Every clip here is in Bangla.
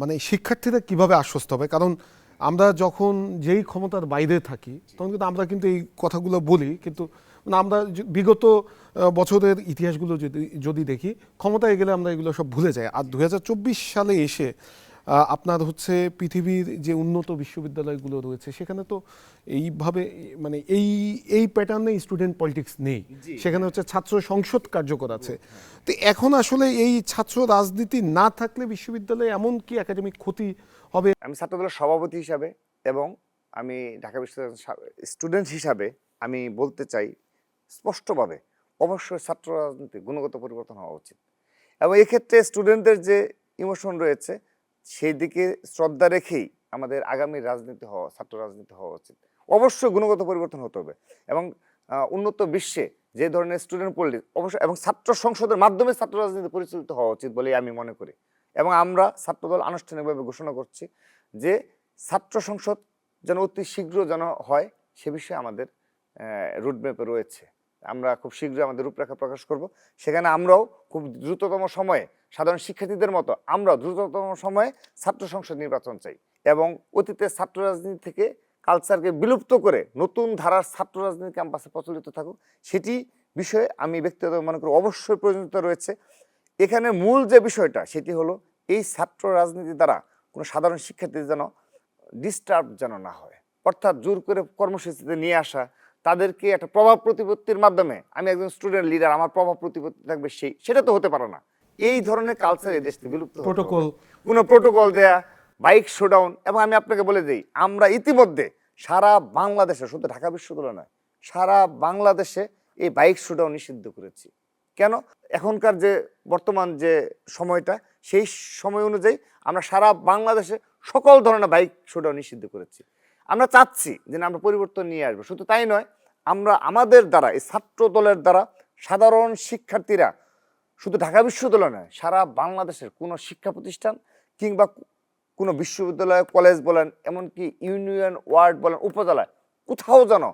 মানে শিক্ষার্থীরা কিভাবে আশ্বস্ত হবে? কারণ আমরা যখন যেই ক্ষমতার বাইরে থাকি তখন কিন্তু আমরা কিন্তু এই কথাগুলো বলি, কিন্তু মানে আমরা বিগত বছরের ইতিহাসগুলো যদি যদি দেখি, ক্ষমতায় গেলে আমরা এগুলো সব ভুলে যাই। আর 2024 সালে এসে আপনার হচ্ছে পৃথিবীর যে উন্নত বিশ্ববিদ্যালয়গুলো রয়েছে সেখানে তো এইভাবে মানে এই এই প্যাটার্নে স্টুডেন্ট পলিটিক্স নেই। সেখানে হচ্ছে ছাত্র সংসদ কার্যকর আছে। তো এখন আসলে এই ছাত্র রাজনীতি না থাকলে বিশ্ববিদ্যালয়ে এমন কি একাডেমিক ক্ষতি হবে? আমি ছাত্রদলের সভাপতি হিসাবে এবং আমি ঢাকা বিশ্ববিদ্যালয়ের স্টুডেন্ট হিসাবে আমি বলতে চাই স্পষ্টভাবে, অবশ্যই ছাত্র রাজনীতি গুণগত পরিবর্তন হওয়া উচিত। এবং এক্ষেত্রে স্টুডেন্টদের যে ইমোশন রয়েছে সেই দিকে শ্রদ্ধা রেখেই আমাদের আগামী রাজনীতি হওয়া, ছাত্র রাজনীতি হওয়া উচিত। অবশ্যই গুণগত পরিবর্তন হতে হবে এবং উন্নত বিশ্বে যে ধরনের স্টুডেন্ট পলিটিক্স অবশ্যই এবং ছাত্র সংসদের মাধ্যমে ছাত্র রাজনীতি পরিচালিত হওয়া উচিত বলে আমি মনে করি। এবং আমরা ছাত্রদল আনুষ্ঠানিকভাবে ঘোষণা করছি যে ছাত্র সংসদ যেন অতি শীঘ্র যেন হয়, সে বিষয়ে আমাদের রুটম্যাপে রয়েছে। আমরা খুব শীঘ্রই আমাদের রূপরেখা প্রকাশ করব। সেখানে আমরাও খুব দ্রুততম সময়ে সাধারণ শিক্ষার্থীদের মতো আমরাও দ্রুততম সময়ে ছাত্র সংসদ নির্বাচন চাই এবং অতীতের ছাত্র রাজনীতি থেকে কালচারকে বিলুপ্ত করে নতুন ধারার ছাত্র রাজনীতি ক্যাম্পাসে প্রচলিত থাকুক, সেটি বিষয়ে আমি ব্যক্তিগত মনে করি অবশ্যই প্রয়োজনীয়তা রয়েছে। এখানে মূল যে বিষয়টা সেটি হলো এই ছাত্র রাজনীতি দ্বারা কোনো সাধারণ শিক্ষার্থী যেন ডিস্টার্ব যেন না হয়, অর্থাৎ জোর করে কর্মসূচিতে নিয়ে আসা, তাদেরকে একটা প্রভাব প্রতিপত্তির মাধ্যমে আমি একজন স্টুডেন্ট লিডার, আমার প্রভাব প্রতিপত্তি থাকবে সেটা তো হতে পারে না। এই ধরনের কালচার এই দেশ থেকে বিলুপ্ত হতে হবে। প্রোটোকল, কোনো প্রোটোকল দেয়া, বাইক শোডাউন। এবং আমি আপনাকে বলে দিই, আমরা ইতিমধ্যে সারা বাংলাদেশে, শুধু ঢাকা বিশ্ববিদ্যালয় নয়, সারা বাংলাদেশে এই বাইক শোডাউন নিষিদ্ধ করেছি। কেন? এখনকার যে বর্তমান যে সময়টা, সেই সময় অনুযায়ী আমরা সারা বাংলাদেশে সকল ধরনের বাইক শোডাউন নিষিদ্ধ করেছি। আমরা চাচ্ছি যে আমরা পরিবর্তন নিয়ে আসবো। শুধু তাই নয়, আমরা আমাদের দ্বারা, এই ছাত্র দলের দ্বারা সাধারণ শিক্ষার্থীরা শুধু ঢাকা বিশ্ববিদ্যালয় নয়, সারা বাংলাদেশের কোনো শিক্ষা প্রতিষ্ঠান কিংবা কোনো বিশ্ববিদ্যালয়, কলেজ বলেন, এমনকি ইউনিয়ন, ওয়ার্ড বলেন, উপজেলায় কোথাও যেন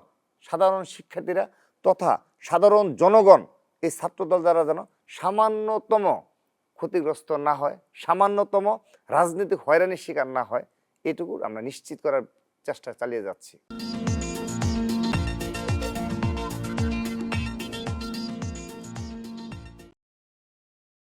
সাধারণ শিক্ষার্থীরা তথা সাধারণ জনগণ এই ছাত্রদল দ্বারা যেন সামান্যতম ক্ষতিগ্রস্ত না হয়, সামান্যতম রাজনৈতিক হয়রানির শিকার না হয়, এটুকু আমরা নিশ্চিত করার চেষ্টা চালিয়ে যাচ্ছি।